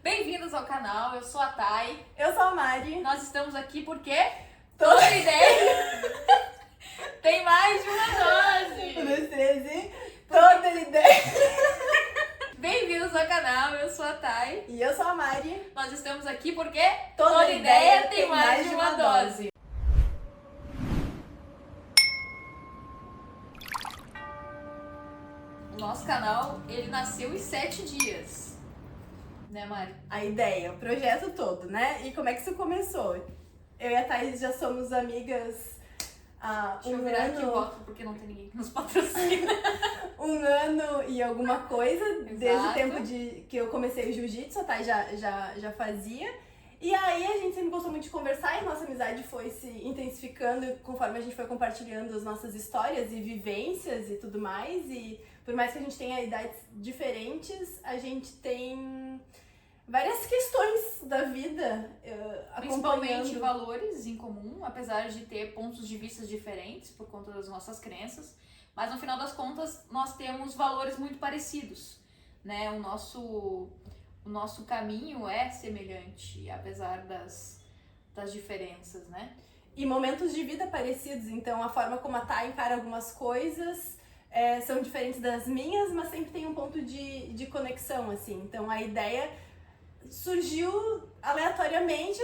Bem-vindos ao canal, eu sou a Thay. Eu sou a Mari. Nós estamos aqui porque toda ideia tem mais de uma dose. 1, 2, 3 e toda ideia. Bem-vindos ao canal, eu sou a Thay. E eu sou a Mari. Nós estamos aqui porque Toda ideia tem mais de uma dose. O nosso canal, ele nasceu em 7 dias. Né, Mari? A ideia, o projeto todo, né? E como é que isso começou? Eu e a Thaís já somos amigas há Deixa eu virar aqui o óculos porque não tem ninguém que nos patrocina. 1 ano e alguma coisa, desde o Exato. tempo que eu comecei o jiu-jitsu, a Thaís já fazia. E aí a gente sempre gostou muito de conversar e a nossa amizade foi se intensificando conforme a gente foi compartilhando as nossas histórias e vivências e tudo mais. E por mais que a gente tenha idades diferentes, a gente tem várias questões da vida Principalmente acompanhando. valores em comum, apesar de ter pontos de vista diferentes por conta das nossas crenças, mas no final das contas nós temos valores muito parecidos, né? O nosso caminho é semelhante, apesar das diferenças, né? E momentos de vida parecidos, então a forma como a Thay encara algumas coisas são diferentes das minhas, mas sempre tem um ponto de conexão, assim. Então a ideia surgiu aleatoriamente,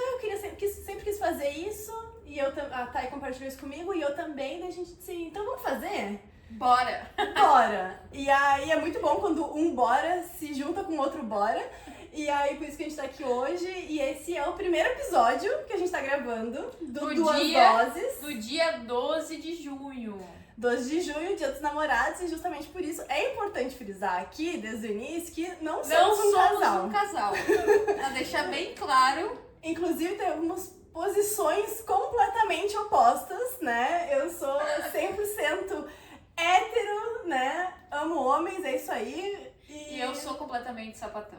sempre quis fazer isso, e a Thay compartilhou isso comigo, e eu também, daí a gente disse, então vamos fazer? Bora! Bora! E aí é muito bom quando um bora se junta com outro bora, e aí por isso que a gente tá aqui hoje, e esse é o primeiro episódio que a gente tá gravando, do Duas Doses. No dia 12 de junho. 12 de junho, Dia dos Namorados, e justamente por isso é importante frisar aqui, desde o início, que não somos um casal. Pra deixar bem claro. Inclusive, tem algumas posições completamente opostas, né? Eu sou 100% hétero, né? Amo homens, é isso aí. E eu sou completamente sapatão.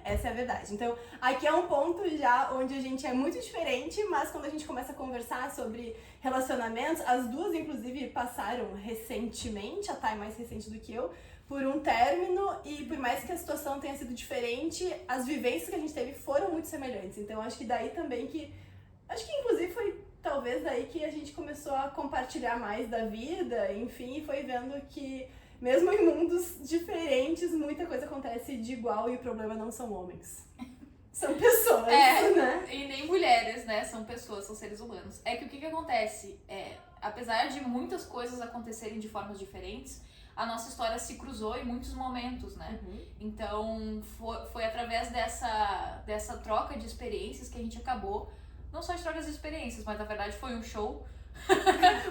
Essa é a verdade. Então, aqui é um ponto já onde a gente é muito diferente, mas quando a gente começa a conversar sobre relacionamentos, as duas, inclusive, passaram recentemente, a Thay mais recente do que eu, por um término, e por mais que a situação tenha sido diferente, as vivências que a gente teve foram muito semelhantes. Então, acho que daí também acho que, inclusive, foi talvez daí que a gente começou a compartilhar mais da vida, enfim, e foi vendo que mesmo em mundos diferentes, muita coisa acontece de igual e o problema não são homens. São pessoas, né? E nem mulheres, né? São pessoas, são seres humanos. É que o que acontece? Apesar de muitas coisas acontecerem de formas diferentes, a nossa história se cruzou em muitos momentos, né? Uhum. Então, foi através dessa troca de experiências que a gente acabou, não só de trocas de experiências, mas na verdade foi um show,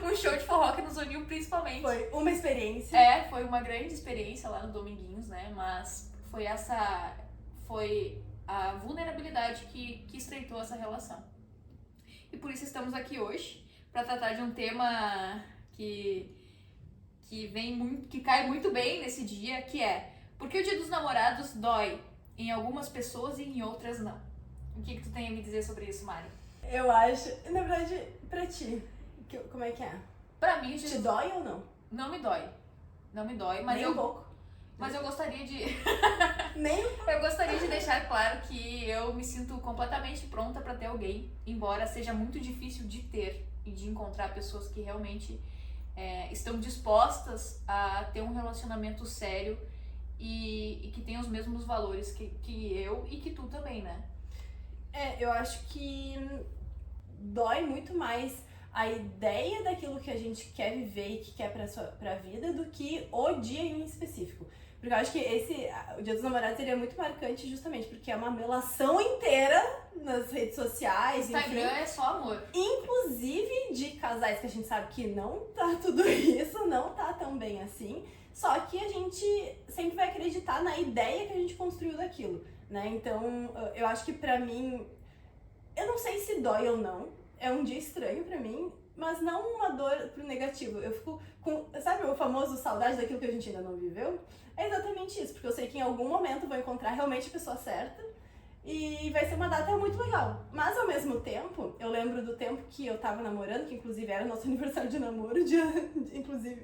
um show de forró que nos uniu principalmente. Foi uma experiência. Foi uma grande experiência lá no Dominguinhos, né? Mas foi a vulnerabilidade que estreitou essa relação. E por isso estamos aqui hoje, para tratar de um tema que cai muito bem nesse dia, que é: por que o Dia dos Namorados dói em algumas pessoas e em outras não? O que tu tem a me dizer sobre isso, Mari? Eu acho, na verdade, pra ti, como é que é? Pra mim, Te dói ou não? não me dói. Não me dói, mas Nem um pouco. Mas eu gostaria de... Nem Eu gostaria de deixar claro que eu me sinto completamente pronta pra ter alguém, embora seja muito difícil de ter e de encontrar pessoas que realmente estão dispostas a ter um relacionamento sério e que tenham os mesmos valores que eu e que tu também, né? eu acho que dói muito mais a ideia daquilo que a gente quer viver e que quer pra vida do que o dia em específico. Porque eu acho que o Dia dos Namorados, ele é muito marcante justamente porque é uma melação inteira nas redes sociais, Instagram enfim. é só amor. Inclusive de casais que a gente sabe que não tá tudo isso, não tá tão bem assim. Só que a gente sempre vai acreditar na ideia que a gente construiu daquilo, né? Então, eu acho que pra mim, eu não sei se dói ou não. É um dia estranho pra mim, mas não uma dor pro negativo. Eu fico com, sabe o famoso saudade daquilo que a gente ainda não viveu? É exatamente isso, porque eu sei que em algum momento eu vou encontrar realmente a pessoa certa e vai ser uma data muito legal. Mas ao mesmo tempo, eu lembro do tempo que eu tava namorando, que inclusive era nosso aniversário de namoro, inclusive,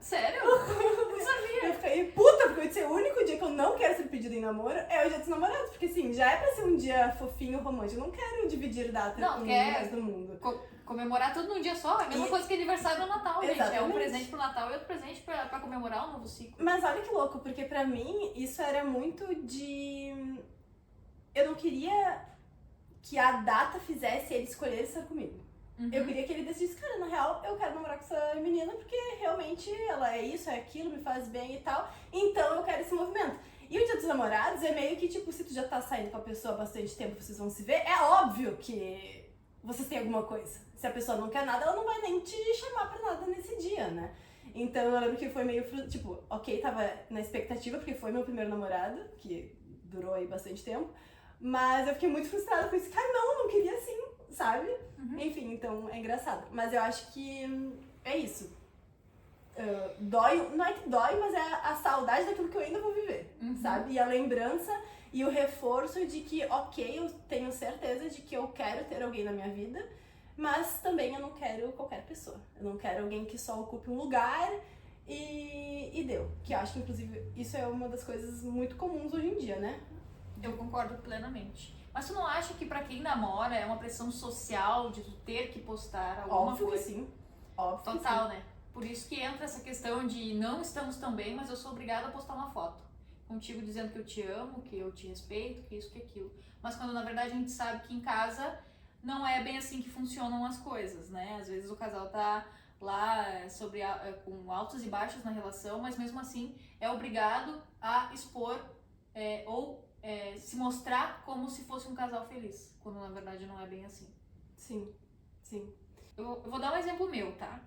Sério? Não sabia. Eu fiquei puta, porque eu disse, o único dia que eu não quero ser pedido em namoro é o dia dos namorados. Porque assim, já é pra ser um dia fofinho, romântico. Eu não quero dividir data com o resto do mundo. Comemorar tudo num dia só. É a mesma coisa que aniversário no Natal, gente. Exatamente. É um presente pro Natal e outro presente pra comemorar um novo ciclo. Mas olha que louco, porque pra mim isso era muito de... Eu não queria que a data fizesse ele escolher estar comigo. Eu queria que ele decidisse, cara, na real, eu quero namorar com essa menina porque realmente ela é isso, é aquilo, me faz bem e tal. Então eu quero esse movimento. E o dia dos namorados é meio que, tipo, se tu já tá saindo com a pessoa há bastante tempo, vocês vão se ver, é óbvio que vocês têm alguma coisa. Se a pessoa não quer nada, ela não vai nem te chamar pra nada nesse dia, né? Então eu lembro que foi meio, tipo, ok, tava na expectativa, porque foi meu primeiro namorado, que durou aí bastante tempo. Mas eu fiquei muito frustrada com isso. Cara, não, eu não queria assim, sabe? Enfim, então é engraçado. Mas eu acho que é isso. Dói, não é que dói, mas é a saudade daquilo que eu ainda vou viver, sabe? E a lembrança e o reforço de que, ok, eu tenho certeza de que eu quero ter alguém na minha vida, mas também eu não quero qualquer pessoa. Eu não quero alguém que só ocupe um lugar e deu. Que eu acho que, inclusive, isso é uma das coisas muito comuns hoje em dia, né? Eu concordo plenamente. Mas tu não acha que pra quem namora é uma pressão social de tu ter que postar alguma Óbvio coisa? Que sim. Óbvio Total, que sim. né? Por isso que entra essa questão de não estamos tão bem, mas eu sou obrigada a postar uma foto. Contigo dizendo que eu te amo, que eu te respeito, que isso, que aquilo. Mas quando na verdade a gente sabe que em casa não é bem assim que funcionam as coisas, né? Às vezes o casal tá lá com altos e baixos na relação, mas mesmo assim é obrigado a expor se mostrar como se fosse um casal feliz, quando na verdade não é bem assim. Sim, sim. Eu vou dar um exemplo meu, tá?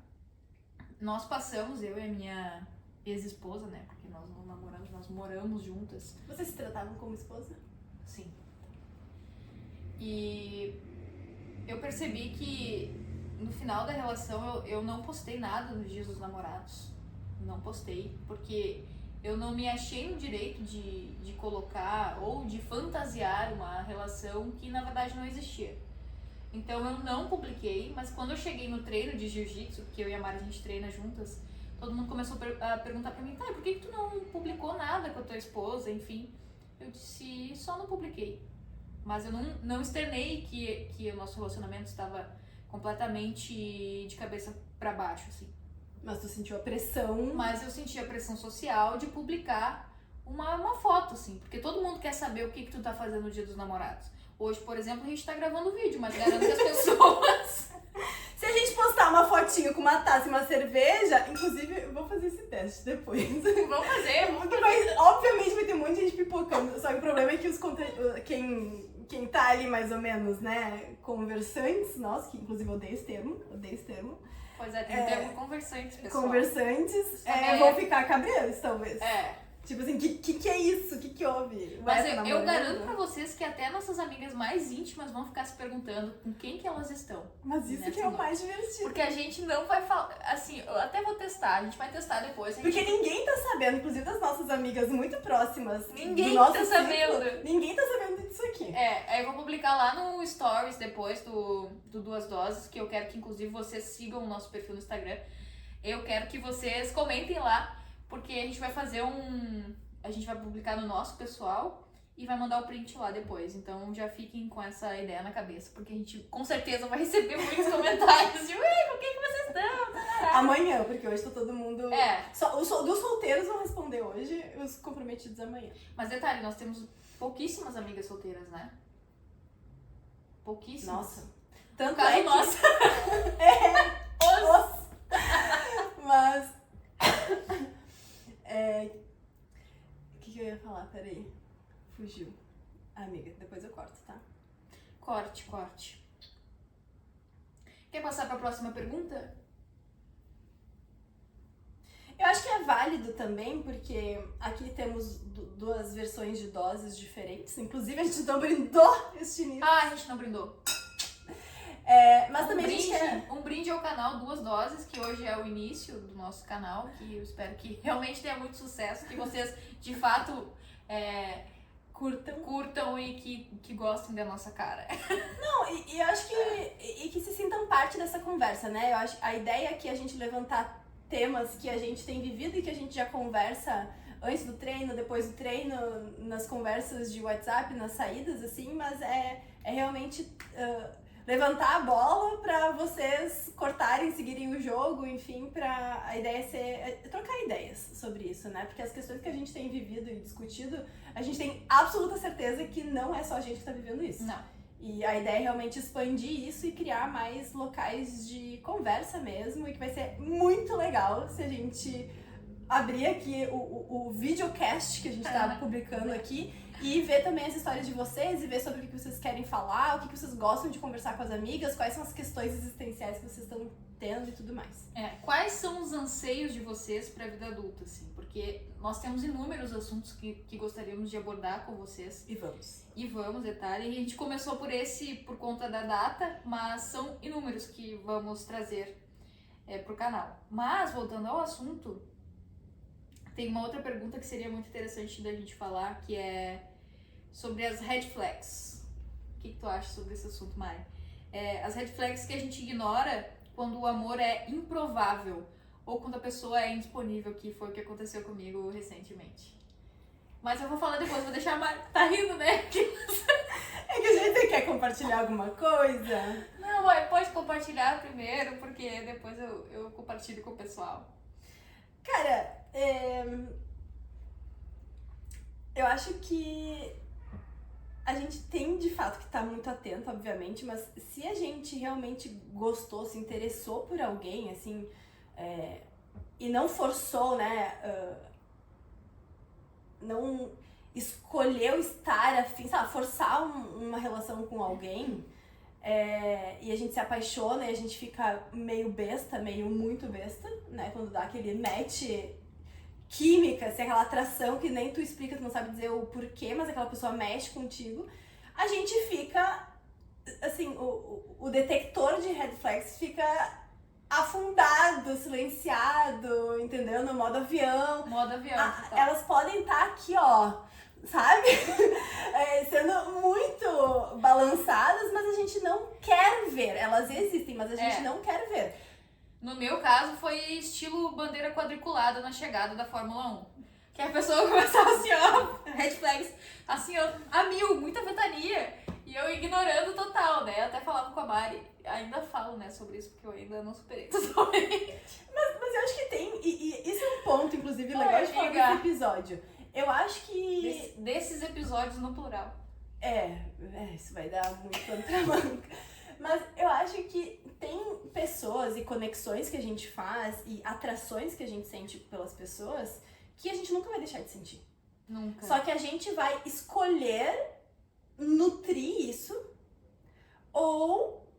Nós passamos, eu e a minha ex-esposa, né? Porque nós não namoramos, nós moramos juntas. Vocês se tratavam como esposa? Sim. E eu percebi que no final da relação eu não postei nada nos dias dos namorados. Não postei, porque eu não me achei no direito de colocar ou de fantasiar uma relação que na verdade não existia. Então eu não publiquei, mas quando eu cheguei no treino de jiu-jitsu, porque eu e a Mari a gente treina juntas, todo mundo começou a perguntar pra mim, tá, por que tu não publicou nada com a tua esposa, enfim. Eu disse, só não publiquei. Mas eu não externei que o nosso relacionamento estava completamente de cabeça pra baixo, assim. Mas tu sentiu a pressão? Mas eu senti a pressão social de publicar uma foto, assim. Porque todo mundo quer saber o que tu tá fazendo no dia dos namorados. Hoje, por exemplo, a gente tá gravando vídeo, mas garanto que as pessoas... Se a gente postar uma fotinho com uma taça e uma cerveja, inclusive, eu vou fazer esse teste depois. Vamos fazer. Obviamente vai ter um monte de gente pipocando, só que o problema é que quem tá ali mais ou menos, né, conversantes, nossa, que inclusive eu odeio esse termo. Pois é, tem um termo conversantes, pessoal. Conversantes, vão ficar cabreiros, talvez. Tipo assim, que é isso? O que houve? Mas eu garanto pra vocês que até nossas amigas mais íntimas vão ficar se perguntando com quem que elas estão. Mas isso que é o mais divertido. Porque a gente não vai falar, assim, eu até vou testar, a gente vai testar depois. Porque ninguém tá sabendo, inclusive das nossas amigas muito próximas. Ninguém tá sabendo. Ninguém tá sabendo disso aqui. Aí eu vou publicar lá no Stories depois do Duas Doses, que eu quero que inclusive vocês sigam o nosso perfil no Instagram. Eu quero que vocês comentem lá, porque a gente vai fazer a gente vai publicar no nosso pessoal e vai mandar o print lá depois. Então já fiquem com essa ideia na cabeça, porque a gente com certeza vai receber muitos comentários de ué, com quem que vocês estão? Amanhã, porque hoje tá todo mundo... Dos solteiros vão responder hoje, os comprometidos amanhã. Mas detalhe, nós temos pouquíssimas amigas solteiras, né? Pouquíssimas. Nossa. Tanto é que... nossa. Mas... O que eu ia falar? Peraí. Fugiu. Amiga, depois eu corto, tá? Corte. Quer passar pra próxima pergunta? Eu acho que é válido também, porque aqui temos duas versões de doses diferentes. Inclusive, a gente não brindou este início. A gente não brindou. Mas também brinde, a gente quer... Um brinde ao canal Duas Doses, que hoje é o início do nosso canal, que eu espero que realmente tenha muito sucesso, que vocês, de fato, curtam e que gostem da nossa cara. Não, e eu acho que se sintam parte dessa conversa, né? Eu acho a ideia aqui é a gente levantar temas que a gente tem vivido e que a gente já conversa antes do treino, depois do treino, nas conversas de WhatsApp, nas saídas, assim, mas é realmente levantar a bola pra vocês cortarem, seguirem o jogo, enfim, a ideia é trocar ideias sobre isso, né? Porque as questões que a gente tem vivido e discutido, a gente tem absoluta certeza que não é só a gente que tá vivendo isso. Não. E a ideia é realmente expandir isso e criar mais locais de conversa mesmo, e que vai ser muito legal se a gente abrir aqui o videocast que a gente tá publicando aqui e ver também as histórias de vocês e ver sobre o que vocês querem falar, o que vocês gostam de conversar com as amigas, quais são as questões existenciais que vocês estão tendo e tudo mais. Quais são os anseios de vocês pra vida adulta, assim? Porque nós temos inúmeros assuntos que gostaríamos de abordar com vocês. E vamos, detalhe. E a gente começou por conta da data, mas são inúmeros que vamos trazer pro canal. Mas, voltando ao assunto, tem uma outra pergunta que seria muito interessante da gente falar, que é sobre as red flags. O que tu acha sobre esse assunto, Mari? As red flags que a gente ignora quando o amor é improvável ou quando a pessoa é indisponível, que foi o que aconteceu comigo recentemente. Mas eu vou falar depois, vou deixar a Mari... Tá rindo, né? É que a gente quer compartilhar alguma coisa. Não, pode compartilhar primeiro, porque depois eu compartilho com o pessoal. Cara, eu acho que a gente tem de fato que estar muito atento, obviamente, mas se a gente realmente gostou, se interessou por alguém, assim, e não forçou, né, não escolheu estar afim, sabe, forçar uma relação com alguém, e a gente se apaixona e a gente fica meio besta, meio muito besta, né, quando dá aquele match química, assim, aquela atração que nem tu explica, tu não sabe dizer o porquê, mas aquela pessoa mexe contigo, a gente fica, assim, o detector de red flags fica afundado, silenciado, entendeu? No modo avião. Elas podem estar aqui, ó, sabe? Sendo muito balançadas, mas a gente não quer ver. Elas existem, mas a gente não quer ver. No meu caso, foi estilo bandeira quadriculada na chegada da Fórmula 1. Que a pessoa começava assim, ó, red flags, assim, ó, a mil, muita ventania. E eu ignorando total, né? Eu até falava com a Mari, ainda falo, né, sobre isso, porque eu ainda não superei totalmente. Mas eu acho que tem, e isso é um ponto, inclusive, legal de falar desse episódio. Eu acho que... Desses episódios no plural. Isso vai dar muito pano pra manga. Mas eu acho que tem pessoas e conexões que a gente faz e atrações que a gente sente pelas pessoas que a gente nunca vai deixar de sentir. Nunca. Só que a gente vai escolher nutrir isso ou,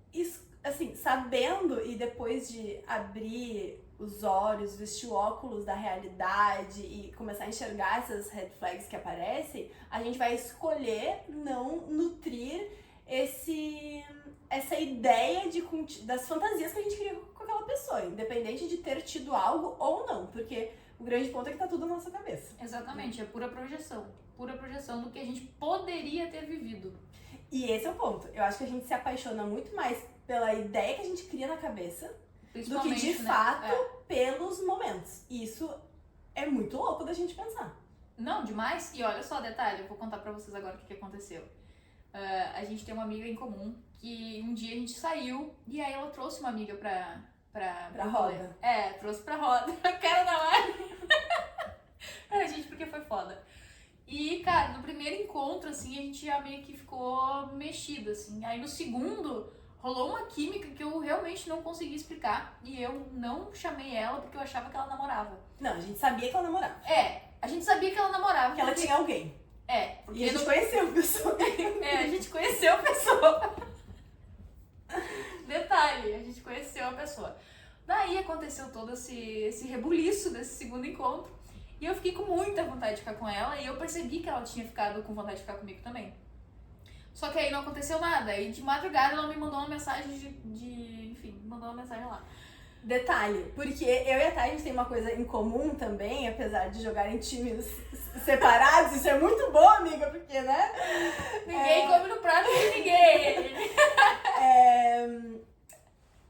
assim, sabendo e depois de abrir os olhos, vestir o óculos da realidade e começar a enxergar essas red flags que aparecem, a gente vai escolher não nutrir essa ideia das fantasias que a gente cria com aquela pessoa, independente de ter tido algo ou não, porque o grande ponto é que tá tudo na nossa cabeça. Exatamente, é pura projeção do que a gente poderia ter vivido. E esse é o ponto, eu acho que a gente se apaixona muito mais pela ideia que a gente cria na cabeça do que de fato pelos momentos. E isso é muito louco da gente pensar. Não, demais. E olha só, detalhe, eu vou contar pra vocês agora o que aconteceu. A gente tem uma amiga em comum que um dia a gente saiu e aí ela trouxe uma amiga pra roda. Trouxe pra roda. A cara da Mari. Pra gente, porque foi foda. E, cara, no primeiro encontro, assim, a gente já meio que ficou mexido, assim. Aí no segundo, rolou uma química que eu realmente não consegui explicar. E eu não chamei ela porque eu achava que ela namorava. Não, a gente sabia que ela namorava. A gente sabia que ela namorava. Que ela tinha alguém. Porque e a gente conheceu a pessoa. A gente conheceu a pessoa. Detalhe, a gente conheceu a pessoa. Daí aconteceu todo esse rebuliço desse segundo encontro. E eu fiquei com muita vontade de ficar com ela. E eu percebi que ela tinha ficado com vontade de ficar comigo também. Só que aí não aconteceu nada. E de madrugada ela me mandou uma mensagem enfim, mandou uma mensagem lá. Detalhe, porque eu e a Thay, a gente tem uma coisa em comum também, apesar de jogar em times separados. Isso é muito bom, amiga, porque, né? Ninguém come no prato de ninguém.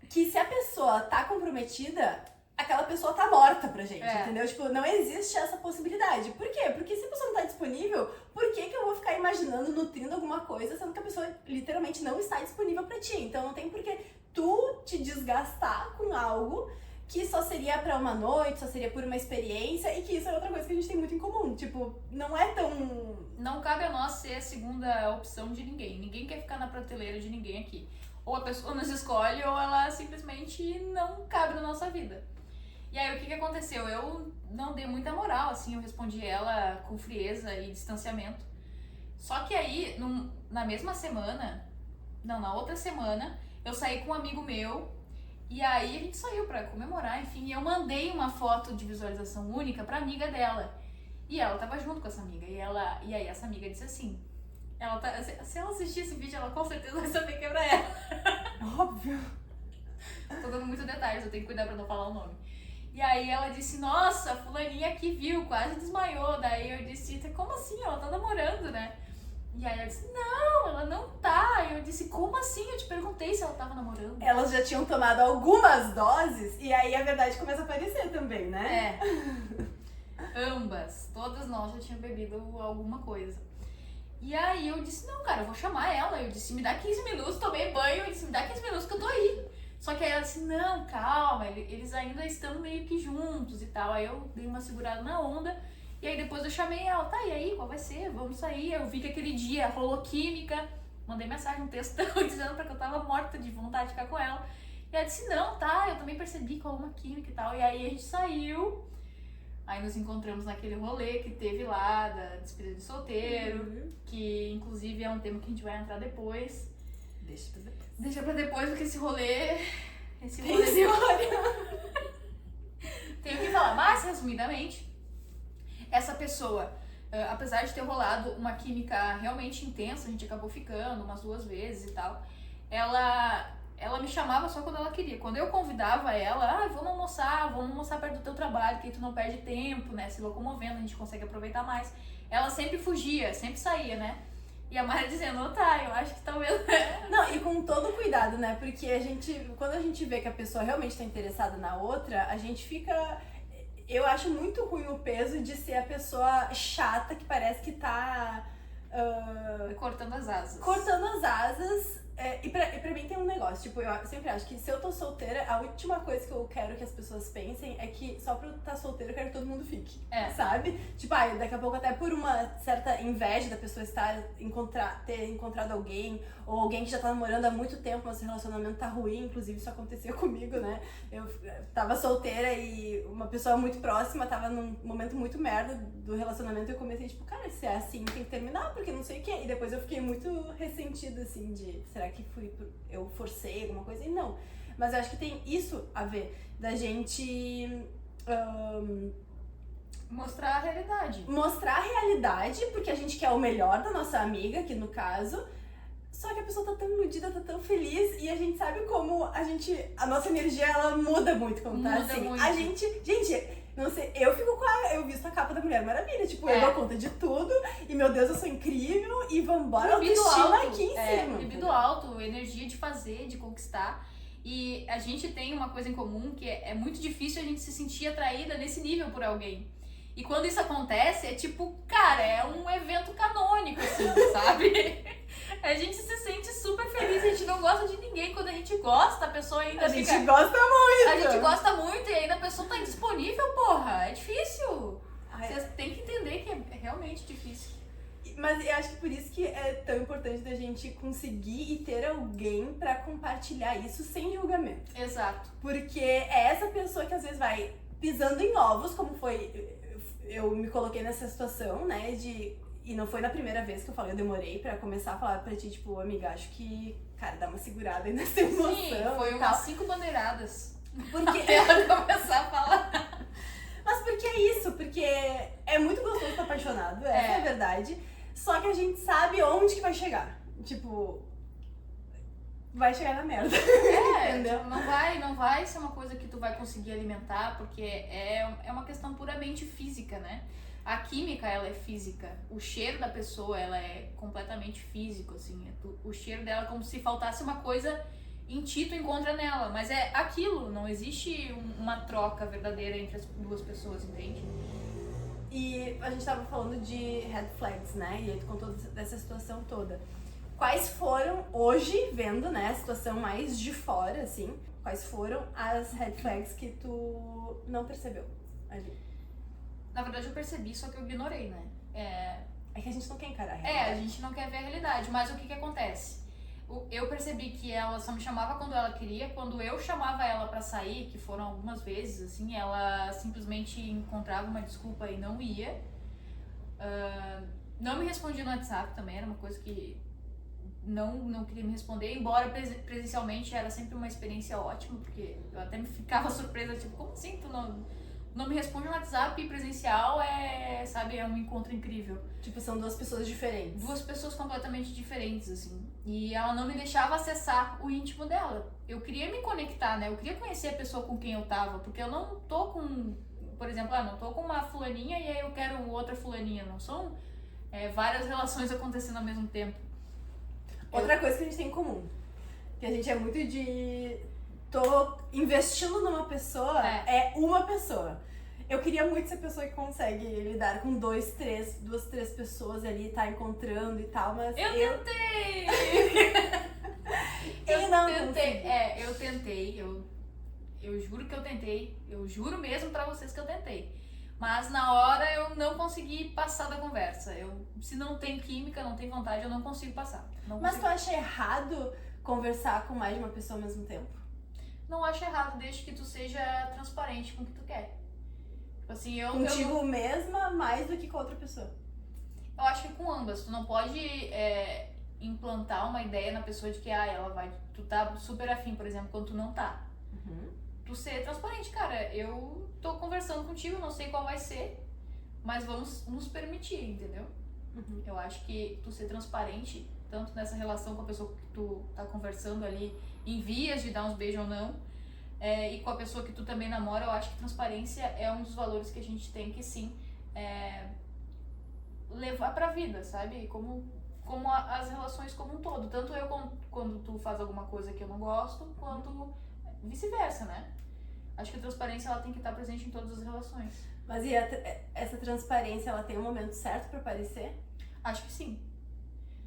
Que se a pessoa tá comprometida, aquela pessoa tá morta pra gente, É. entendeu? Tipo, não existe essa possibilidade. Por quê? Porque se a pessoa não tá disponível, por que eu vou ficar imaginando, nutrindo alguma coisa, sendo que a pessoa literalmente não está disponível pra ti? Então não tem por que tu te desgastar com algo que só seria pra uma noite, só seria por uma experiência, e que isso é outra coisa que a gente tem muito em comum. Tipo, não é tão... Não cabe a nós ser a segunda opção de ninguém. Ninguém quer ficar na prateleira de ninguém aqui. Ou a pessoa nos escolhe, ou ela simplesmente não cabe na nossa vida. E aí, o que aconteceu? Eu não dei muita moral, assim, eu respondi ela com frieza e distanciamento. Só que aí, na mesma semana, não, na outra semana, eu saí com um amigo meu, e aí a gente saiu pra comemorar, enfim, e eu mandei uma foto de visualização única pra amiga dela. E ela tava junto com essa amiga, e aí essa amiga disse assim, se ela assistir esse vídeo, ela com certeza vai saber que é pra ela. Óbvio. Tô dando muitos detalhes, eu tenho que cuidar pra não falar o nome. E aí ela disse, nossa, fulaninha aqui viu, quase desmaiou. Daí eu disse, como assim? Ela tá namorando, né? E aí ela disse, não, ela não tá. E eu disse, como assim? Eu te perguntei se ela tava namorando. Elas já tinham tomado algumas doses, e aí a verdade começa a aparecer também, né? É. Ambas. Todas nós já tínhamos bebido alguma coisa. E aí eu disse, não, cara, eu vou chamar ela. Eu disse, me dá 15 minutos, tomei banho. Eu disse, me dá 15 minutos que eu tô aí. Só que aí ela disse, não, calma, eles ainda estão meio que juntos e tal. Aí eu dei uma segurada na onda. E aí depois eu chamei ela, tá, e aí, qual vai ser? Vamos sair. Eu vi que aquele dia rolou química. Mandei mensagem, um textão, dizendo pra que eu tava morta de vontade de ficar com ela. E ela disse, não, tá, eu também percebi que rolou uma química e tal. E aí a gente saiu. Aí nos encontramos naquele rolê que teve lá, da despedida de solteiro. Que inclusive é um tema que a gente vai entrar depois. Deixa pra depois, porque esse rolê... Tenho que falar, mas resumidamente, essa pessoa, apesar de ter rolado uma química realmente intensa, a gente acabou ficando umas 2 vezes e tal, ela me chamava só quando ela queria. Quando eu convidava ela, vamos almoçar perto do teu trabalho, que aí tu não perde tempo, né, se locomovendo, a gente consegue aproveitar mais. Ela sempre fugia, sempre saía, né? E a Mari dizendo, tá, eu acho que talvez... Não, e com todo cuidado, né? Porque quando a gente vê que a pessoa realmente tá interessada na outra, a gente fica... Eu acho muito ruim o peso de ser a pessoa chata que parece que tá... cortando as asas. Cortando as asas. E pra mim tem um negócio, tipo, eu sempre acho que se eu tô solteira, a última coisa que eu quero que as pessoas pensem é que só pra eu estar solteira eu quero que todo mundo fique, sabe? Tipo, daqui a pouco até por uma certa inveja da pessoa ter encontrado alguém, ou alguém que já tá namorando há muito tempo, mas o relacionamento tá ruim, inclusive isso acontecia comigo, né? Eu tava solteira e uma pessoa muito próxima tava num momento muito merda do relacionamento e eu comecei, tipo, cara, se é assim tem que terminar, porque não sei o quê. E depois eu fiquei muito ressentida, assim, será que eu forcei alguma coisa? E não. Mas eu acho que tem isso a ver, da gente... mostrar a realidade. Mostrar a realidade, porque a gente quer o melhor da nossa amiga, que no caso... Só que a pessoa tá tão iludida, tá tão feliz, e a gente sabe como a nossa energia, ela muda muito quando tá assim. Muito. A gente, não sei, eu visto a capa da Mulher Maravilha, tipo, eu dou conta de tudo, e meu Deus, eu sou incrível, e vambora, autoestima aqui em cima. Libido alto, energia de fazer, de conquistar. E a gente tem uma coisa em comum, que é muito difícil a gente se sentir atraída nesse nível por alguém. E quando isso acontece, é tipo, cara, é um evento canônico, assim, sabe? A gente se sente super feliz, a gente não gosta de ninguém. Quando a gente gosta, a pessoa ainda A gente gosta muito! A gente gosta muito e ainda a pessoa tá indisponível, porra. É difícil. Vocês têm que entender que é realmente difícil. Mas eu acho que por isso que é tão importante da gente conseguir e ter alguém pra compartilhar isso sem julgamento. Exato. Porque é essa pessoa que às vezes vai pisando em ovos, como foi... Eu me coloquei nessa situação, né, e não foi na primeira vez que eu falei, eu demorei pra começar a falar pra ti, tipo, amiga, acho que, cara, dá uma segurada aí nessa emoção. Sim, foi umas 5 bandeiradas. Porque ela começar a falar. Mas porque é isso, porque é muito gostoso estar apaixonado, essa é a verdade, só que a gente sabe onde que vai chegar. Tipo, vai chegar na merda. Entendeu? Não vai ser uma coisa que tu vai conseguir alimentar, porque é uma questão puramente física, né? A química, ela é física. O cheiro da pessoa, ela é completamente físico, assim. O cheiro dela é como se faltasse uma coisa em ti tu encontra nela, mas é aquilo, não existe uma troca verdadeira entre as duas pessoas, entende? E a gente tava falando de red flags, né? E aí tu contou dessa situação toda. Quais foram, hoje, vendo, né, a situação mais de fora, assim, quais foram as red flags que tu não percebeu ali? Na verdade eu percebi, só que eu ignorei, né? É que a gente não quer encarar a A realidade. gente não quer ver a realidade, mas o que acontece? Eu percebi que ela só me chamava quando ela queria, quando eu chamava ela pra sair, que foram algumas vezes, assim, ela simplesmente encontrava uma desculpa e não ia. Não me respondia no WhatsApp também, era uma coisa que não queria me responder, embora presencialmente era sempre uma experiência ótima, porque eu até me ficava surpresa, tipo, como assim tu não me responde no WhatsApp e presencial sabe, é um encontro incrível. Tipo, são duas pessoas diferentes. Duas pessoas completamente diferentes, assim. E ela não me deixava acessar o íntimo dela. Eu queria me conectar, né? Eu queria conhecer a pessoa com quem eu tava, porque eu não tô com, por exemplo, não tô com uma fulaninha e aí eu quero outra fulaninha. Não são várias relações acontecendo ao mesmo tempo. Outra coisa que a gente tem em comum, que a gente é muito de... tô investindo numa pessoa, é uma pessoa. Eu queria muito ser a pessoa que consegue lidar com duas, três pessoas ali, tá encontrando e tal, mas eu tentei! Eu tentei, eu juro que eu tentei, eu juro mesmo pra vocês que eu tentei. Mas na hora eu não consegui passar da conversa. Se não tem química, não tem vontade, eu não consigo passar. Mas tu acha errado conversar com mais de uma pessoa ao mesmo tempo? Não acho errado, desde que tu seja transparente com o que tu quer. Tipo assim, Contigo mesma mais do que com outra pessoa. Eu acho que com ambas. Tu não pode implantar uma ideia na pessoa de que ela vai. Tu tá super afim, por exemplo, quando tu não tá. Uhum. Tu ser transparente, cara. Eu tô conversando contigo, não sei qual vai ser, mas vamos nos permitir, entendeu? Uhum. Eu acho que tu ser transparente, tanto nessa relação com a pessoa que tu tá conversando ali, em vias de dar uns beijos ou não, e com a pessoa que tu também namora, eu acho que transparência é um dos valores que a gente tem que sim levar pra vida, sabe? Como as relações como um todo. Tanto eu quando tu faz alguma coisa que eu não gosto, quanto vice-versa, né? Acho que a transparência ela tem que estar presente em todas as relações. Mas e essa transparência, ela tem um momento certo pra aparecer? Acho que sim.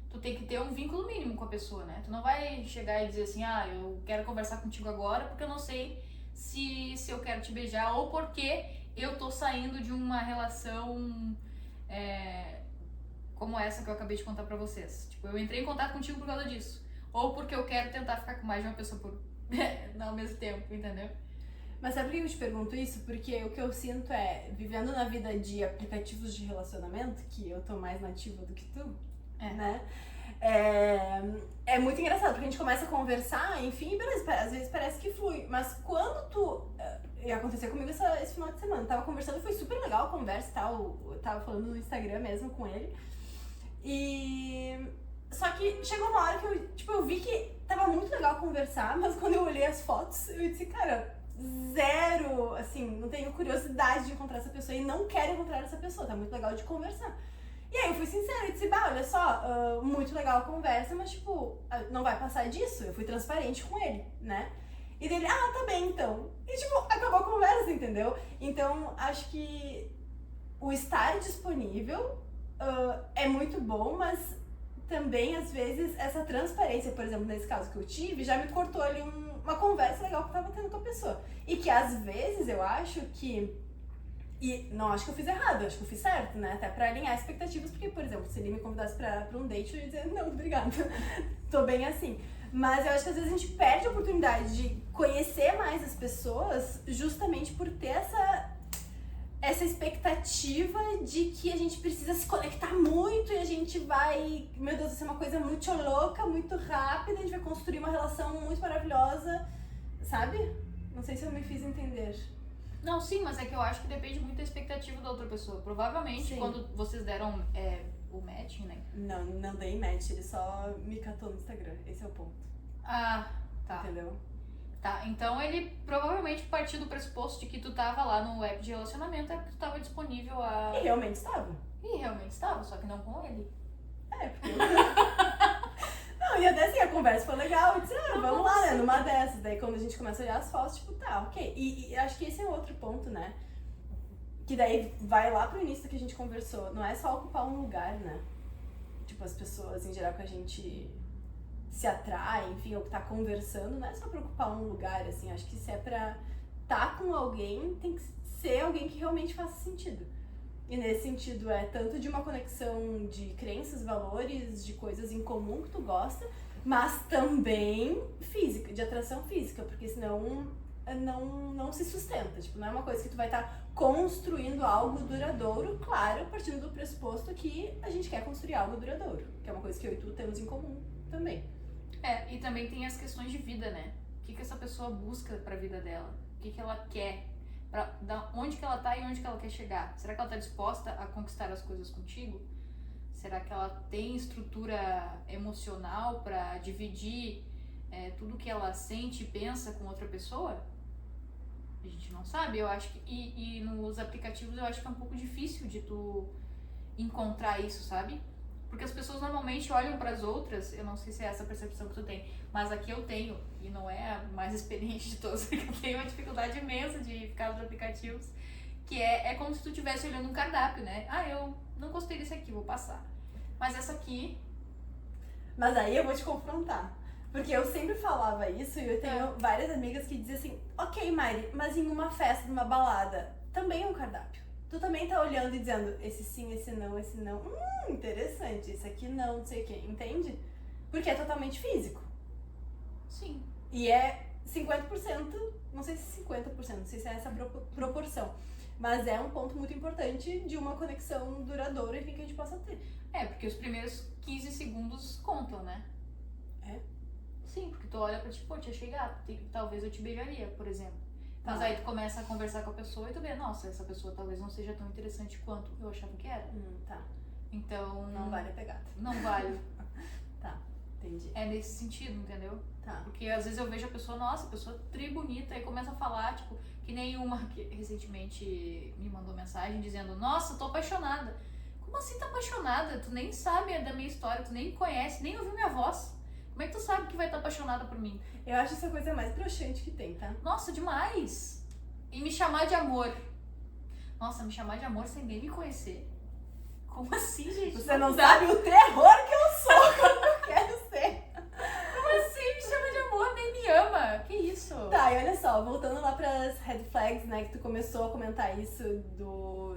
Tu tem que ter um vínculo mínimo com a pessoa, né? Tu não vai chegar e dizer assim, eu quero conversar contigo agora porque eu não sei se eu quero te beijar ou porque eu tô saindo de uma relação como essa que eu acabei de contar pra vocês. Tipo, eu entrei em contato contigo por causa disso. Ou porque eu quero tentar ficar com mais de uma pessoa ao mesmo tempo, entendeu? Mas sabe por que eu te pergunto isso? Porque o que eu sinto vivendo na vida de aplicativos de relacionamento, que eu tô mais nativa do que tu, né? É muito engraçado, porque a gente começa a conversar, enfim, beleza, às vezes parece que flui, mas quando tu... E aconteceu comigo esse final de semana, tava conversando, foi super legal a conversa e tal, eu tava falando no Instagram mesmo com ele, e... Só que chegou uma hora que eu vi que tava muito legal conversar, mas quando eu olhei as fotos, eu disse, cara, zero, assim, não tenho curiosidade de encontrar essa pessoa e não quero encontrar essa pessoa, tá muito legal de conversar. E aí eu fui sincera e disse, olha só, muito legal a conversa, mas tipo, não vai passar disso. Eu fui transparente com ele, né? E dele, tá bem então. E tipo, acabou a conversa, entendeu? Então, acho que o estar disponível é muito bom, mas também, às vezes, essa transparência, por exemplo, nesse caso que eu tive, já me cortou ali uma conversa legal que eu tava tendo com a pessoa. E que, às vezes, eu acho que... E não acho que eu fiz errado, acho que eu fiz certo, né? Até pra alinhar expectativas, porque, por exemplo, se ele me convidasse pra um date, eu ia dizer, não, obrigada, tô bem assim. Mas eu acho que às vezes a gente perde a oportunidade de conhecer mais as pessoas justamente por ter essa expectativa de que a gente precisa se conectar muito e a gente vai, meu Deus, vai ser uma coisa muito louca, muito rápida, a gente vai construir uma relação muito maravilhosa, sabe? Não sei se eu me fiz entender. Não, sim, mas é que eu acho que depende muito da expectativa da outra pessoa. Provavelmente, sim, quando vocês deram o match, né? Não dei match, ele só me catou no Instagram, esse é o ponto. Ah, tá. Entendeu? Tá, então ele provavelmente partiu do pressuposto de que tu tava lá no app de relacionamento, é porque tu tava disponível a... E realmente estava. E realmente estava, só que não com ele. Porque... Não, e até assim, conversa foi legal, eu disse, vamos lá, né, numa dessas. Daí quando a gente começa a olhar as fotos, tipo, tá, ok. E acho que esse é outro ponto, né? Que daí vai lá pro início que a gente conversou. Não é só ocupar um lugar, né? Tipo, as pessoas em geral que a gente se atrai, enfim, ou que tá conversando, não é só pra ocupar um lugar, assim. Acho que se é pra tá com alguém, tem que ser alguém que realmente faça sentido. E nesse sentido é tanto de uma conexão de crenças, valores, de coisas em comum que tu gosta, mas também física, de atração física, porque senão não se sustenta. Tipo, não é uma coisa que tu vai estar construindo algo duradouro, claro, partindo do pressuposto que a gente quer construir algo duradouro, que é uma coisa que eu e tu temos em comum também. E também tem as questões de vida, né? O que essa pessoa busca pra vida dela? O que ela quer? Onde que ela tá e onde que ela quer chegar? Será que ela tá disposta a conquistar as coisas contigo? Será que ela tem estrutura emocional pra dividir tudo que ela sente e pensa com outra pessoa? A gente não sabe, eu acho que... E nos aplicativos eu acho que é um pouco difícil de tu encontrar isso, sabe? Porque as pessoas normalmente olham pras outras, eu não sei se é essa a percepção que tu tem, mas aqui eu tenho, e não é a mais experiente de todas, que eu tenho uma dificuldade imensa de ficar nos aplicativos, que é como se tu estivesse olhando um cardápio, né? Eu não gostei desse aqui, vou passar. Mas essa aqui... Mas aí eu vou te confrontar. Porque eu sempre falava isso e eu tenho várias amigas que dizem assim, ok, Mari, mas em uma festa, numa balada, também é um cardápio. Tu também tá olhando e dizendo, esse sim, esse não, esse não. Interessante, esse aqui não, não sei o que, entende? Porque é totalmente físico. Sim. E é 50%, não sei se 50%, não sei se é essa proporção. Mas é um ponto muito importante de uma conexão duradoura, enfim, que a gente possa ter. Porque os primeiros 15 segundos contam, né? Sim, porque tu olha pra ti, pô, te achei gato, talvez eu te beijaria, por exemplo. Mas aí tu começa a conversar com a pessoa e tu vê, nossa, essa pessoa talvez não seja tão interessante quanto eu achava que era. Tá. Então... Não vale a pegada. Não vale. Tá, entendi. É nesse sentido, entendeu? Tá. Porque às vezes eu vejo a pessoa, nossa, a pessoa tri bonita, e começa a falar, tipo, que nem uma que recentemente me mandou mensagem dizendo, nossa, tô apaixonada. Como assim tá apaixonada? Tu nem sabe da minha história, tu nem me conhece, nem ouviu minha voz. Como é que tu sabe que vai estar apaixonada por mim? Eu acho essa coisa mais broxante que tem, tá? Nossa, demais! E me chamar de amor. Nossa, me chamar de amor sem nem me conhecer. Como assim, gente? Você não sabe o terror que eu sou quando eu quero ser. Como assim? Me chama de amor, nem me ama. Que isso? Tá, e olha só, voltando lá pras red flags, né, que tu começou a comentar isso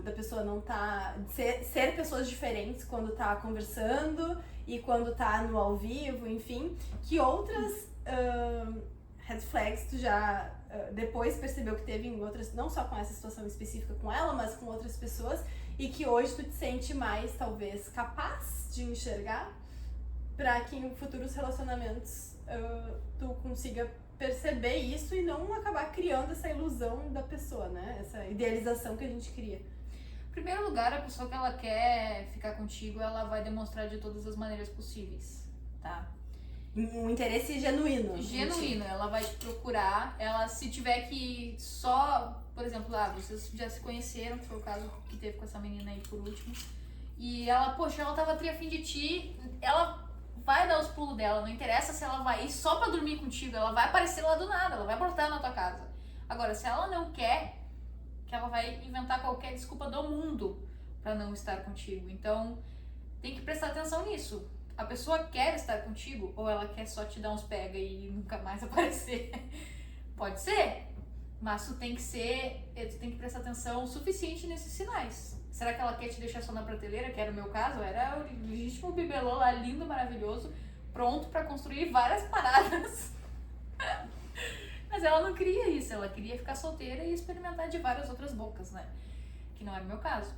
da pessoa não tá... Ser pessoas diferentes quando tá conversando e quando tá no ao vivo, enfim. Que outras red flags tu já depois percebeu que teve em outras, não só com essa situação específica com ela, mas com outras pessoas, e que hoje tu te sente mais, talvez, capaz de enxergar pra que em futuros relacionamentos tu consiga perceber isso e não acabar criando essa ilusão da pessoa, né? Essa idealização que a gente cria. Em primeiro lugar, a pessoa que ela quer ficar contigo, ela vai demonstrar de todas as maneiras possíveis, tá? Um interesse genuíno. Genuíno, ela vai te procurar, ela se tiver que só, por exemplo, vocês já se conheceram, que foi o caso que teve com essa menina aí por último, e ela, poxa, ela tava tri afim de ti, ela vai dar os pulos dela, não interessa se ela vai ir só pra dormir contigo, ela vai aparecer lá do nada, ela vai brotar na tua casa. Agora, se ela não quer, que ela vai inventar qualquer desculpa do mundo pra não estar contigo. Então, tem que prestar atenção nisso. A pessoa quer estar contigo ou ela quer só te dar uns pega e nunca mais aparecer? Pode ser, mas tu tem que prestar atenção o suficiente nesses sinais. Será que ela quer te deixar só na prateleira, que era o meu caso? Era o legítimo bibelô lá, lindo, maravilhoso, pronto pra construir várias paradas. Mas ela não queria isso, ela queria ficar solteira e experimentar de várias outras bocas, né? Que não era o meu caso.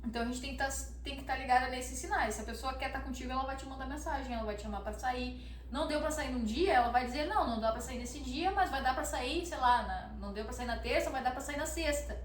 Então a gente tem que estar ligada nesses sinais. Se a pessoa quer estar contigo, ela vai te mandar mensagem, ela vai te chamar pra sair. Não deu pra sair num dia, ela vai dizer, não dá pra sair nesse dia, mas vai dar pra sair, sei lá, não deu pra sair na terça, vai dar pra sair na sexta.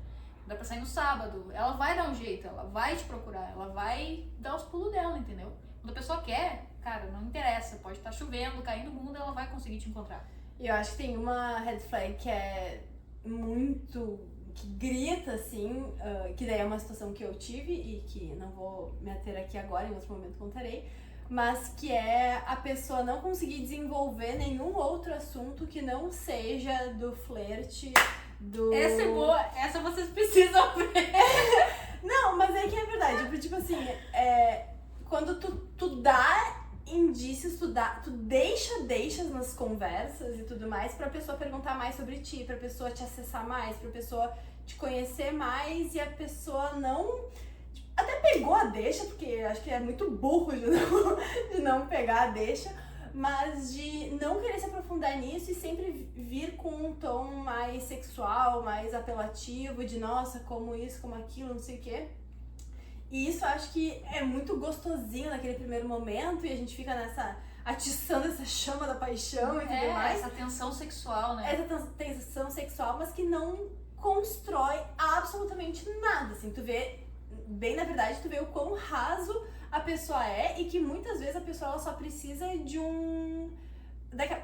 Dá pra sair no sábado. Ela vai dar um jeito, ela vai te procurar, ela vai dar os pulos dela, entendeu? Quando a pessoa quer, cara, não interessa, pode estar chovendo, caindo o mundo, ela vai conseguir te encontrar. E eu acho que tem uma red flag que é muito... que grita, assim, que daí é uma situação que eu tive e que não vou me ater aqui agora, em outro momento contarei, mas que é a pessoa não conseguir desenvolver nenhum outro assunto que não seja do flerte, do... Essa é boa, essa vocês precisam ver. Não, mas é que é verdade, tipo assim, quando tu dá indícios, tu deixas nas conversas e tudo mais pra pessoa perguntar mais sobre ti, pra pessoa te acessar mais, pra pessoa te conhecer mais, e a pessoa não... Até pegou a deixa, porque acho que é muito burro de não pegar a deixa, mas de não querer se aprofundar nisso e sempre vir com um tom mais sexual, mais apelativo, de nossa, como isso, como aquilo, não sei o quê. E isso eu acho que é muito gostosinho naquele primeiro momento, e a gente fica atiçando essa chama da paixão e tudo mais. Essa tensão sexual, né? Essa tensão sexual, mas que não constrói absolutamente nada, assim, tu vê, bem na verdade, tu vê o quão raso a pessoa é, e que muitas vezes a pessoa ela só precisa de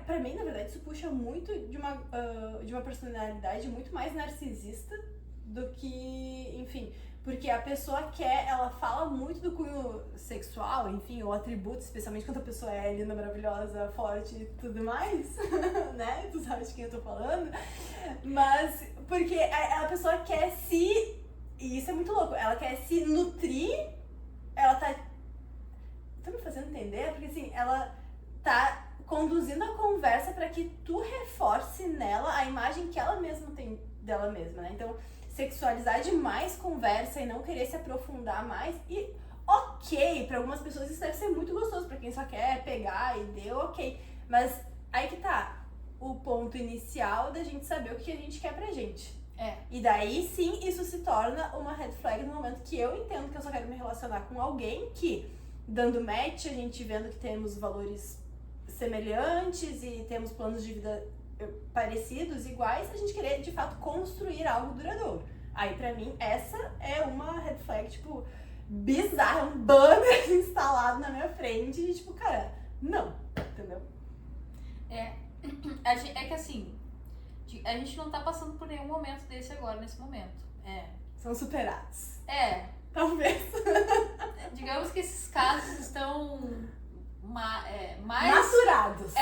pra mim, na verdade, isso puxa muito de uma personalidade muito mais narcisista do que, enfim, porque a pessoa ela fala muito do cunho sexual, enfim, ou atributos, especialmente quando a pessoa é linda, maravilhosa, forte e tudo mais, né? Tu sabe de quem eu tô falando. Mas, porque a pessoa quer se... E isso é muito louco. Ela quer se nutrir, ela tá... Tô me fazendo entender? Porque, assim, ela tá conduzindo a conversa pra que tu reforce nela a imagem que ela mesma tem dela mesma, né? Então, sexualizar demais conversa e não querer se aprofundar mais. E ok, pra algumas pessoas isso deve ser muito gostoso, pra quem só quer pegar e deu, ok. Mas aí que tá o ponto inicial da gente saber o que a gente quer pra gente. E daí sim isso se torna uma red flag no momento que eu entendo que eu só quero me relacionar com alguém que, dando match, a gente vendo que temos valores semelhantes e temos planos de vida parecidos, iguais, a gente querer de fato construir algo duradouro. Aí pra mim essa é uma red flag, tipo, bizarra, um banner instalado na minha frente e tipo, cara, não, entendeu? É que assim, a gente não tá passando por nenhum momento desse agora, nesse momento. São superados. Talvez. Digamos que esses casos estão mais... Maturados.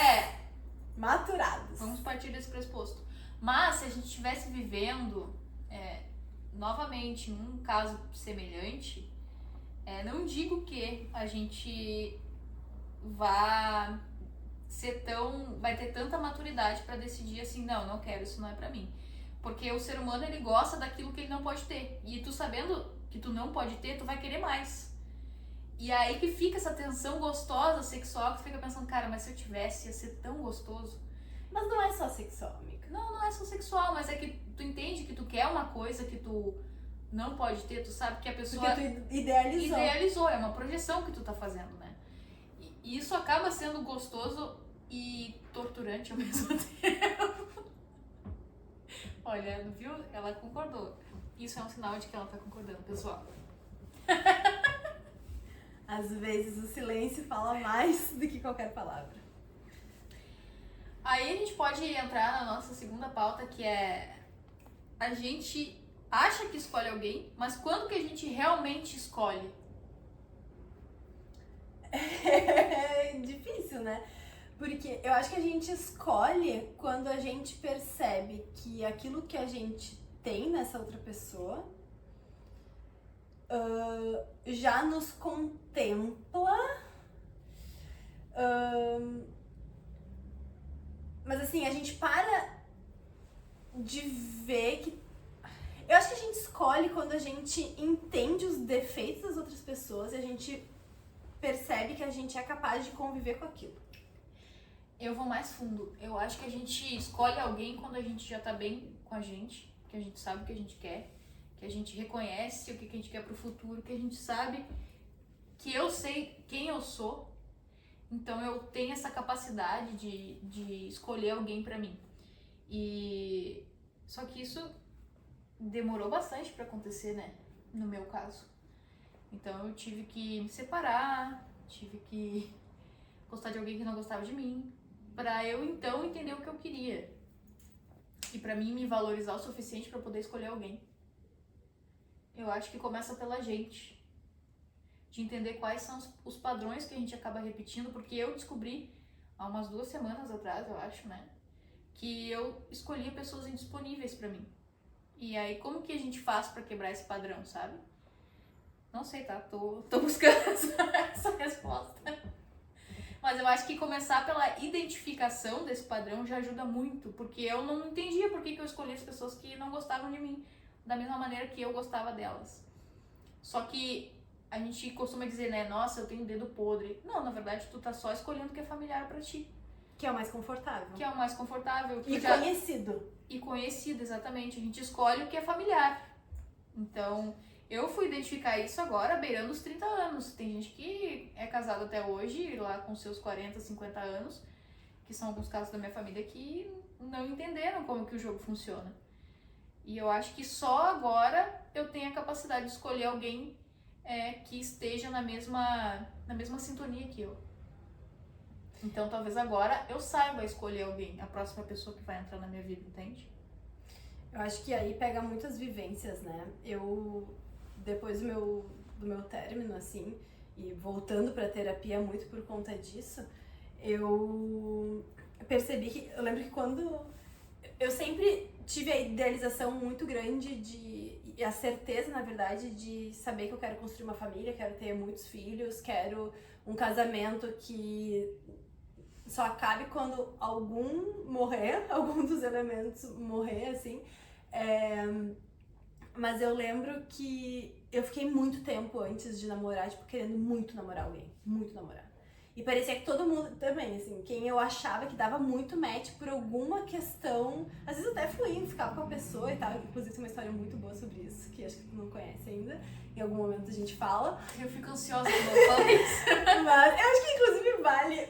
Maturados. Vamos partir desse pressuposto. Mas se a gente estivesse vivendo novamente um caso semelhante, não digo que a gente vai ter tanta maturidade pra decidir assim, não quero, isso não é pra mim. Porque o ser humano, ele gosta daquilo que ele não pode ter. E tu sabendo que tu não pode ter, tu vai querer mais. E aí que fica essa tensão gostosa, sexual, que tu fica pensando, cara, mas se eu tivesse, ia ser tão gostoso. Mas não é só sexual, amiga. Não é só sexual, mas é que tu entende que tu quer uma coisa que tu não pode ter, tu sabe que a pessoa... Porque tu idealizou. É uma projeção que tu tá fazendo, né? E isso acaba sendo gostoso e torturante ao mesmo tempo. Olha, viu? Ela concordou. Isso é um sinal de que ela tá concordando, pessoal. Às vezes o silêncio fala mais do que qualquer palavra. Aí a gente pode entrar na nossa segunda pauta, que é... A gente acha que escolhe alguém, mas quando que a gente realmente escolhe? É difícil, né? Porque eu acho que a gente escolhe quando a gente percebe que aquilo que a gente tem nessa outra pessoa já nos contempla, mas assim, a gente para de ver que... Eu acho que a gente escolhe quando a gente entende os defeitos das outras pessoas e a gente percebe que a gente é capaz de conviver com aquilo. Eu vou mais fundo. Eu acho que a gente escolhe alguém quando a gente já tá bem com a gente, que a gente sabe o que a gente quer, que a gente reconhece o que a gente quer pro futuro, que a gente sabe que eu sei quem eu sou, então eu tenho essa capacidade de escolher alguém pra mim. Só que isso demorou bastante pra acontecer, né? No meu caso. Então eu tive que me separar, tive que gostar de alguém que não gostava de mim, pra eu então entender o que eu queria. E pra mim me valorizar o suficiente pra poder escolher alguém. Eu acho que começa pela gente. de entender quais são os padrões que a gente acaba repetindo, porque eu descobri há umas 2 semanas atrás, eu acho, né, que eu escolhia pessoas indisponíveis pra mim. E aí, como que a gente faz pra quebrar esse padrão, sabe? Não sei, tá? Tô buscando essa resposta. Mas eu acho que começar pela identificação desse padrão já ajuda muito, porque eu não entendia por que eu escolhi as pessoas que não gostavam de mim da mesma maneira que eu gostava delas. Só que a gente costuma dizer, né, nossa, eu tenho dedo podre. Não, na verdade, tu tá só escolhendo o que é familiar pra ti. Que é o mais confortável. Que é o mais confortável. E conhecido. E conhecido, exatamente. A gente escolhe o que é familiar. Então, eu fui identificar isso agora, beirando os 30 anos. Tem gente que é casada até hoje, lá com seus 40, 50 anos, que são alguns casos da minha família que não entenderam como que o jogo funciona. E eu acho que só agora eu tenho a capacidade de escolher alguém que esteja na mesma sintonia que eu. Então, talvez agora eu saiba escolher alguém, a próxima pessoa que vai entrar na minha vida, entende? Eu acho que aí pega muitas vivências, né? Eu, depois do meu término, assim, e voltando pra terapia muito por conta disso, eu percebi que, eu lembro que quando eu sempre tive a idealização muito grande e a certeza, na verdade, de saber que eu quero construir uma família, quero ter muitos filhos, quero um casamento que só acabe quando algum dos elementos morrer, assim. Mas eu lembro que eu fiquei muito tempo antes de namorar, tipo, querendo muito namorar alguém, muito namorar. E parecia que todo mundo também, assim, quem eu achava que dava muito match por alguma questão, às vezes até fluindo, ficava com a pessoa e tal. Inclusive tem uma história muito boa sobre isso, que acho que tu não conhece ainda. Em algum momento a gente fala. Eu fico ansiosa quando eu falo isso. Mas eu acho que inclusive vale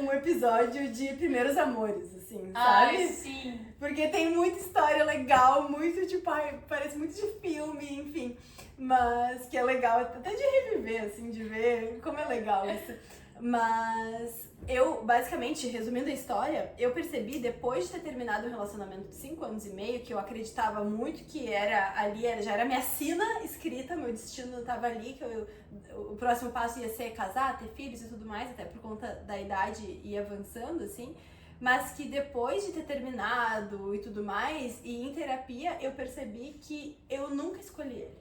um episódio de primeiros amores, assim, sabe? Ai, sim. Porque tem muita história legal, muito tipo, parece muito de filme, enfim. Mas que é legal até de reviver, assim, de ver como é legal isso. Mas eu, basicamente, resumindo a história, eu percebi depois de ter terminado um relacionamento de 5 anos e meio, que eu acreditava muito que já era minha sina escrita, meu destino estava ali, que o próximo passo ia ser casar, ter filhos e tudo mais, até por conta da idade ir avançando, assim. Mas que depois de ter terminado e tudo mais, e em terapia, eu percebi que eu nunca escolhi ele.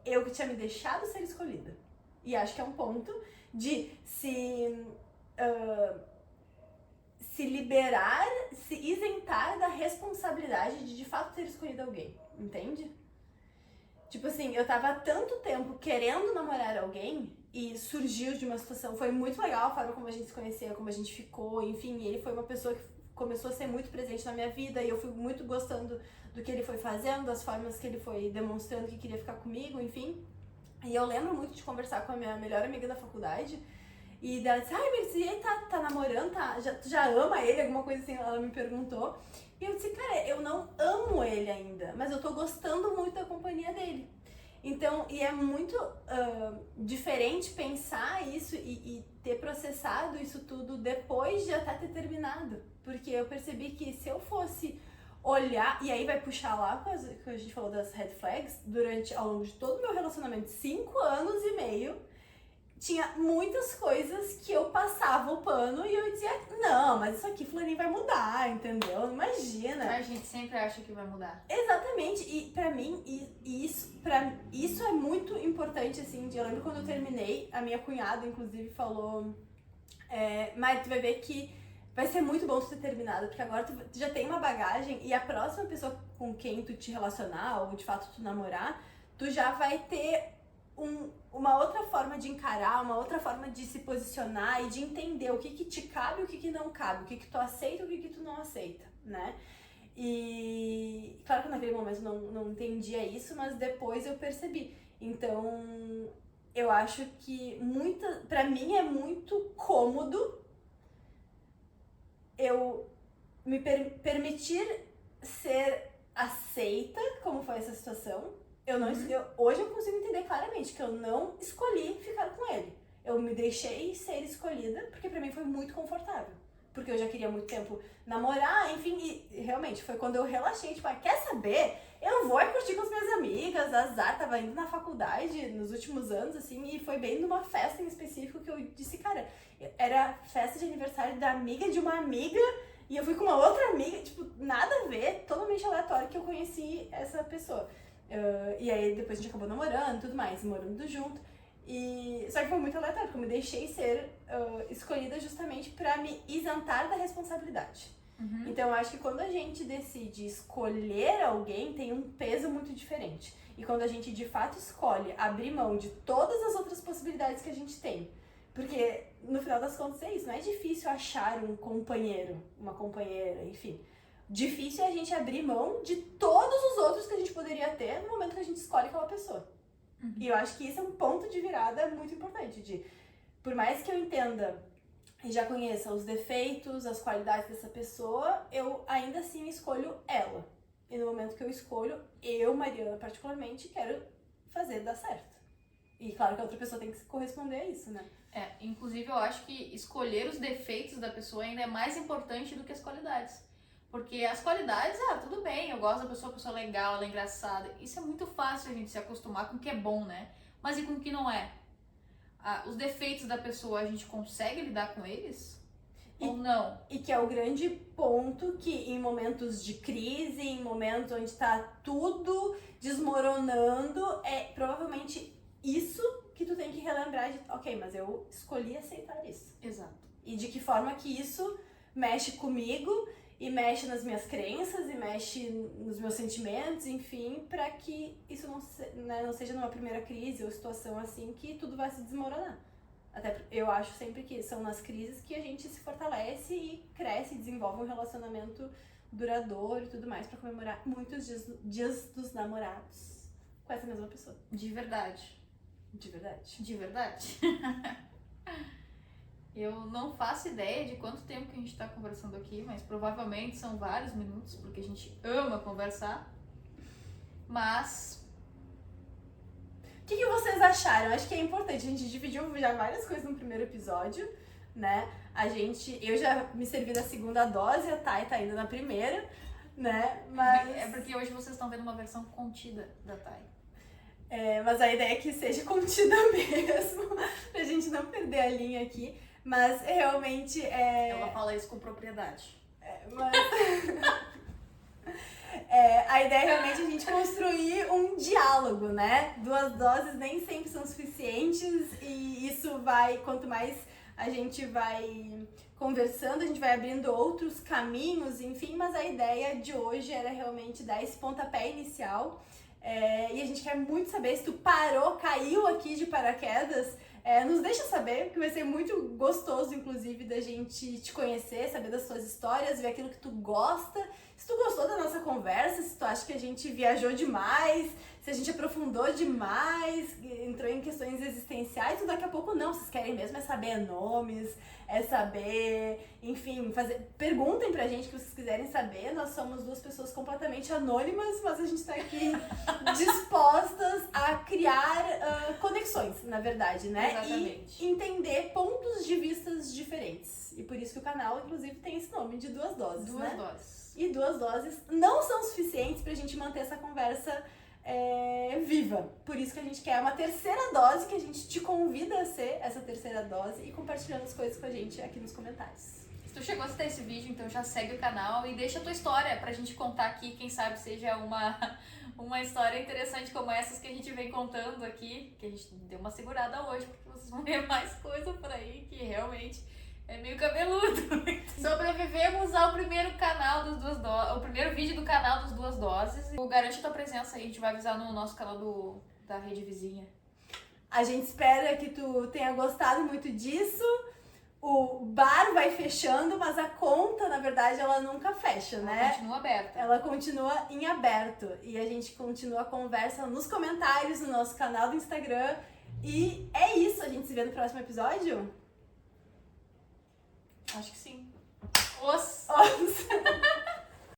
Eu que tinha me deixado ser escolhida. E acho que é um ponto de se liberar, se isentar da responsabilidade de fato ter escolhido alguém, entende? Tipo assim, eu tava há tanto tempo querendo namorar alguém e surgiu de uma situação, foi muito legal a forma como a gente se conheceu, como a gente ficou, enfim, ele foi uma pessoa que começou a ser muito presente na minha vida e eu fui muito gostando do que ele foi fazendo, das formas que ele foi demonstrando que queria ficar comigo, enfim. E eu lembro muito de conversar com a minha melhor amiga da faculdade e dela disse, mas e aí tá namorando, tu já ama ele, alguma coisa assim, ela me perguntou. E eu disse, cara, eu não amo ele ainda, mas eu tô gostando muito da companhia dele. Então, e é muito diferente pensar isso e ter processado isso tudo depois de até ter terminado. Porque eu percebi que se eu fosse olhar, e aí vai puxar lá que a gente falou das red flags, ao longo de todo o meu relacionamento, 5 anos e meio, tinha muitas coisas que eu passava o pano e eu dizia, não, mas isso aqui fulaninho vai mudar, entendeu? Imagina. A gente sempre acha que vai mudar. Exatamente, e pra mim, isso é muito importante, assim, eu lembro quando eu terminei, a minha cunhada, inclusive, falou, Mari, tu vai ver que vai ser muito bom tu ter terminado, porque agora tu já tem uma bagagem e a próxima pessoa com quem tu te relacionar ou de fato tu namorar, tu já vai ter uma outra forma de encarar, uma outra forma de se posicionar e de entender o que te cabe e o que não cabe, o que tu aceita e o que tu não aceita, né? E claro que naquele momento não entendia isso, mas depois eu percebi. Então, eu acho que pra mim é muito cômodo eu me permitir ser aceita, como foi essa situação. Hoje eu consigo entender claramente que eu não escolhi ficar com ele. Eu me deixei ser escolhida porque pra mim foi muito confortável. porque eu já queria há muito tempo namorar, enfim, e realmente foi quando eu relaxei, tipo, quer saber? Eu vou curtir com as minhas amigas, azar, tava indo na faculdade nos últimos anos, assim, e foi bem numa festa em específico que eu disse, cara, era festa de aniversário da amiga de uma amiga, e eu fui com uma outra amiga, tipo, nada a ver, totalmente aleatório que eu conheci essa pessoa. E aí depois a gente acabou namorando e tudo mais, morando junto. Só que foi muito aleatório, porque eu me deixei ser escolhida justamente pra me isentar da responsabilidade. Uhum. Então eu acho que quando a gente decide escolher alguém, tem um peso muito diferente. E quando a gente de fato escolhe abrir mão de todas as outras possibilidades que a gente tem, porque no final das contas é isso, não é difícil achar um companheiro, uma companheira, enfim. Difícil é a gente abrir mão de todos os outros que a gente poderia ter no momento que a gente escolhe aquela pessoa. Uhum. E eu acho que isso é um ponto de virada muito importante, por mais que eu entenda e já conheça os defeitos, as qualidades dessa pessoa, eu ainda assim escolho ela. E no momento que eu escolho, eu, Mariana, particularmente, quero fazer dar certo. E claro que a outra pessoa tem que corresponder a isso, né? Inclusive eu acho que escolher os defeitos da pessoa ainda é mais importante do que as qualidades. Porque as qualidades, tudo bem, eu gosto da pessoa legal, ela é engraçada. Isso é muito fácil a gente se acostumar com o que é bom, né? Mas e com o que não é? Os defeitos da pessoa, a gente consegue lidar com eles? Ou não? E que é o grande ponto que em momentos de crise, em momentos onde tá tudo desmoronando, é provavelmente isso que tu tem que relembrar de, ok, mas eu escolhi aceitar isso. Exato. E de que forma que isso mexe comigo e mexe nas minhas crenças e mexe nos meus sentimentos, enfim, para que isso não seja numa primeira crise ou situação assim que tudo vai se desmoronar. Até eu acho sempre que são nas crises que a gente se fortalece e cresce e desenvolve um relacionamento duradouro e tudo mais para comemorar muitos dias dos namorados com essa mesma pessoa. De verdade. De verdade. De verdade. Eu não faço ideia de quanto tempo que a gente tá conversando aqui, mas provavelmente são vários minutos, porque a gente ama conversar. Mas... O que vocês acharam? Acho que é importante, a gente dividiu já várias coisas no primeiro episódio, né? Eu já me servi da segunda dose, a Thay tá indo na primeira, né? Mas... É porque hoje vocês estão vendo uma versão contida da Thay. Mas a ideia é que seja contida mesmo, pra gente não perder a linha aqui. Mas realmente Ela fala isso com propriedade. A ideia é realmente a gente construir um diálogo, né? 2 doses nem sempre são suficientes e isso quanto mais a gente vai conversando, a gente vai abrindo outros caminhos, enfim, mas a ideia de hoje era realmente dar esse pontapé inicial. E a gente quer muito saber se tu caiu aqui de paraquedas, nos deixa saber, que vai ser muito gostoso, inclusive, da gente te conhecer, saber das suas histórias, ver aquilo que tu gosta. Se tu gostou da nossa conversa, se tu acha que a gente viajou demais, se a gente aprofundou demais, entrou em questões existenciais, ou daqui a pouco não, vocês querem mesmo saber nomes, saber, enfim, perguntem pra gente o que vocês quiserem saber. Nós somos 2 pessoas completamente anônimas, mas a gente tá aqui dispostas a criar conexões, na verdade, né? Exatamente. E entender pontos de vistas diferentes. E por isso que o canal, inclusive, tem esse nome de 2 doses, 2 né? doses. E 2 doses não são suficientes pra gente manter essa conversa viva. Por isso que a gente quer uma 3ª dose, que a gente te convida a ser essa 3ª dose e compartilhando as coisas com a gente aqui nos comentários. Se tu chegou a assistir esse vídeo, então já segue o canal e deixa a tua história pra gente contar aqui, quem sabe seja uma história interessante como essas que a gente vem contando aqui, que a gente deu uma segurada hoje, porque vocês vão ver mais coisa por aí que realmente é meio cabeludo. Sobrevivemos ao primeiro canal das 2 doses, o primeiro vídeo do canal das 2 doses. Garante a tua presença aí, a gente vai avisar no nosso canal da rede vizinha. A gente espera que tu tenha gostado muito disso. O bar vai fechando, mas a conta, na verdade, ela nunca fecha, né? Ela continua aberta. Ela continua em aberto. E a gente continua a conversa nos comentários, no nosso canal do Instagram. E é isso, a gente se vê no próximo episódio? Acho que sim. Os!